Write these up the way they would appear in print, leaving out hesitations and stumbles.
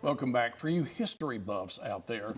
Welcome back. For you history buffs out there,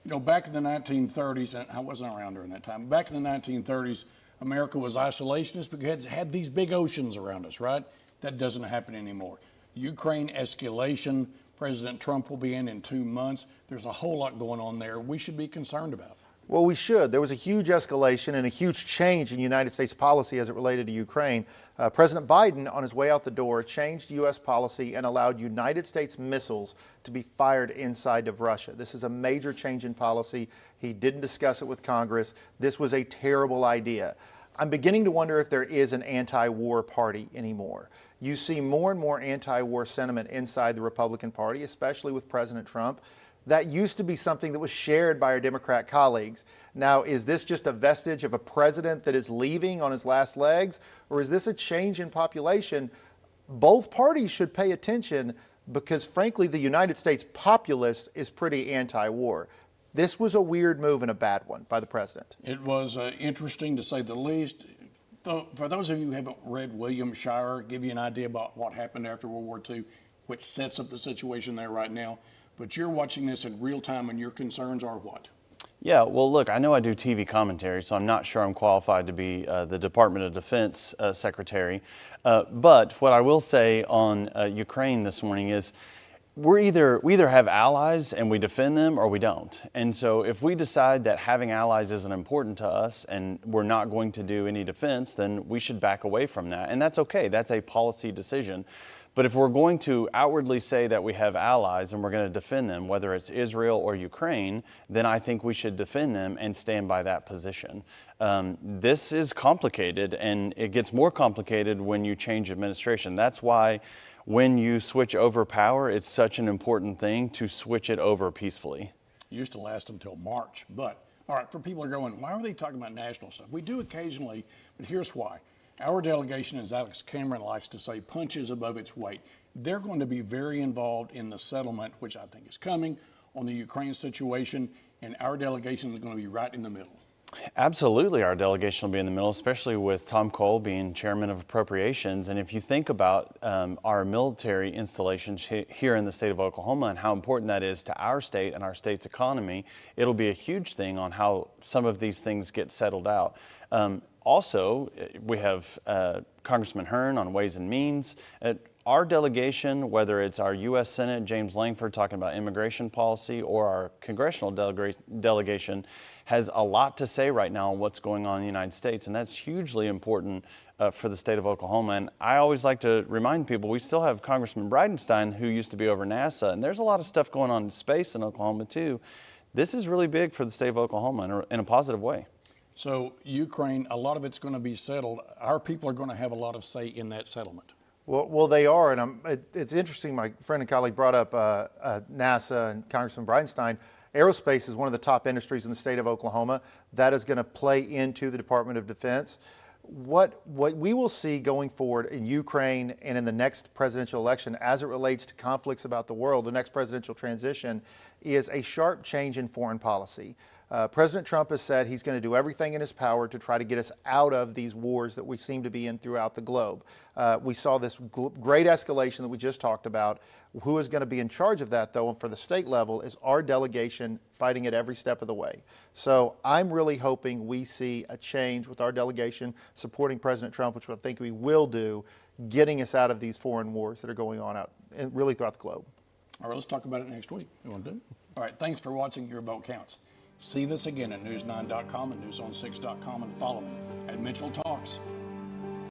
back in the 1930s, and I wasn't around during that time, back in the 1930s, America was isolationist because it had these big oceans around us, right? That doesn't happen anymore. Ukraine escalation, President Trump will be in 2 months. There's a whole lot going on there we should be concerned about. Well, we should. There was a huge escalation and a huge change in United States policy as it related to Ukraine. President Biden, on his way out the door, changed U.S. policy and allowed United States missiles to be fired inside of Russia. This is a major change in policy. He didn't discuss it with Congress. This was a terrible idea. I'm beginning to wonder if there is an anti-war party anymore. You see more and more anti-war sentiment inside the Republican Party, especially with President Trump. That used to be something that was shared by our Democrat colleagues. Now, is this just a vestige of a president that is leaving on his last legs, or is this a change in population? Both parties should pay attention because, frankly, the United States populace is pretty anti-war. This was a weird move and a bad one by the president. It was interesting to say the least. For those of you who haven't read William Shirer, give you an idea about what happened after World War II, which sets up the situation there right now. But you're watching this in real time, and your concerns are what? Yeah, well, look, I know I do TV commentary, so I'm not sure I'm qualified to be the Department of Defense secretary. But what I will say on Ukraine this morning is we either have allies and we defend them, or we don't. And so if we decide that having allies isn't important to us and we're not going to do any defense, then we should back away from that. And that's okay. That's a policy decision. But if we're going to outwardly say that we have allies and we're going to defend them, whether it's Israel or Ukraine, then I think we should defend them and stand by that position. This is complicated, and it gets more complicated when you change administration. That's why when you switch over power, it's such an important thing to switch it over peacefully. It used to last until March. But, all right, for people who are going, why are they talking about national stuff? We do occasionally, but here's why. Our delegation, as Alex Cameron likes to say, punches above its weight. They're going to be very involved in the settlement, which I think is coming, on the Ukraine situation, and our delegation is going to be right in the middle. Absolutely, our delegation will be in the middle, especially with Tom Cole being chairman of appropriations. And if you think about our military installations here in the state of Oklahoma and how important that is to our state and our state's economy, it'll be a huge thing on how some of these things get settled out. Also, we have Congressman Hearn on Ways and Means. Our delegation, whether it's our U.S. Senate, James Langford talking about immigration policy, or our congressional delegation, has a lot to say right now on what's going on in the United States, and that's hugely important for the state of Oklahoma. And I always like to remind people, we still have Congressman Bridenstine, who used to be over NASA, and there's a lot of stuff going on in space in Oklahoma too. This is really big for the state of Oklahoma in a positive way. So Ukraine, a lot of it's going to be settled. Our people are going to have a lot of say in that settlement. Well, they are, and it's interesting. My friend and colleague brought up NASA and Congressman Bridenstine. Aerospace is one of the top industries in the state of Oklahoma. That is going to play into the Department of Defense. What we will see going forward in Ukraine and in the next presidential election as it relates to conflicts about the world, the next presidential transition, is a sharp change in foreign policy. President Trump has said he's going to do everything in his power to try to get us out of these wars that we seem to be in throughout the globe. We saw this great escalation that we just talked about. Who is going to be in charge of that, though, and for the state level, is our delegation fighting it every step of the way. So I'm really hoping we see a change with our delegation supporting President Trump, which I think we will do, getting us out of these foreign wars that are going on out and really throughout the globe. All right, let's talk about it next week. You want to do it? All right, thanks for watching Your Vote Counts. See this again at news9.com and news on6.com, and follow me at Mitchell Talks.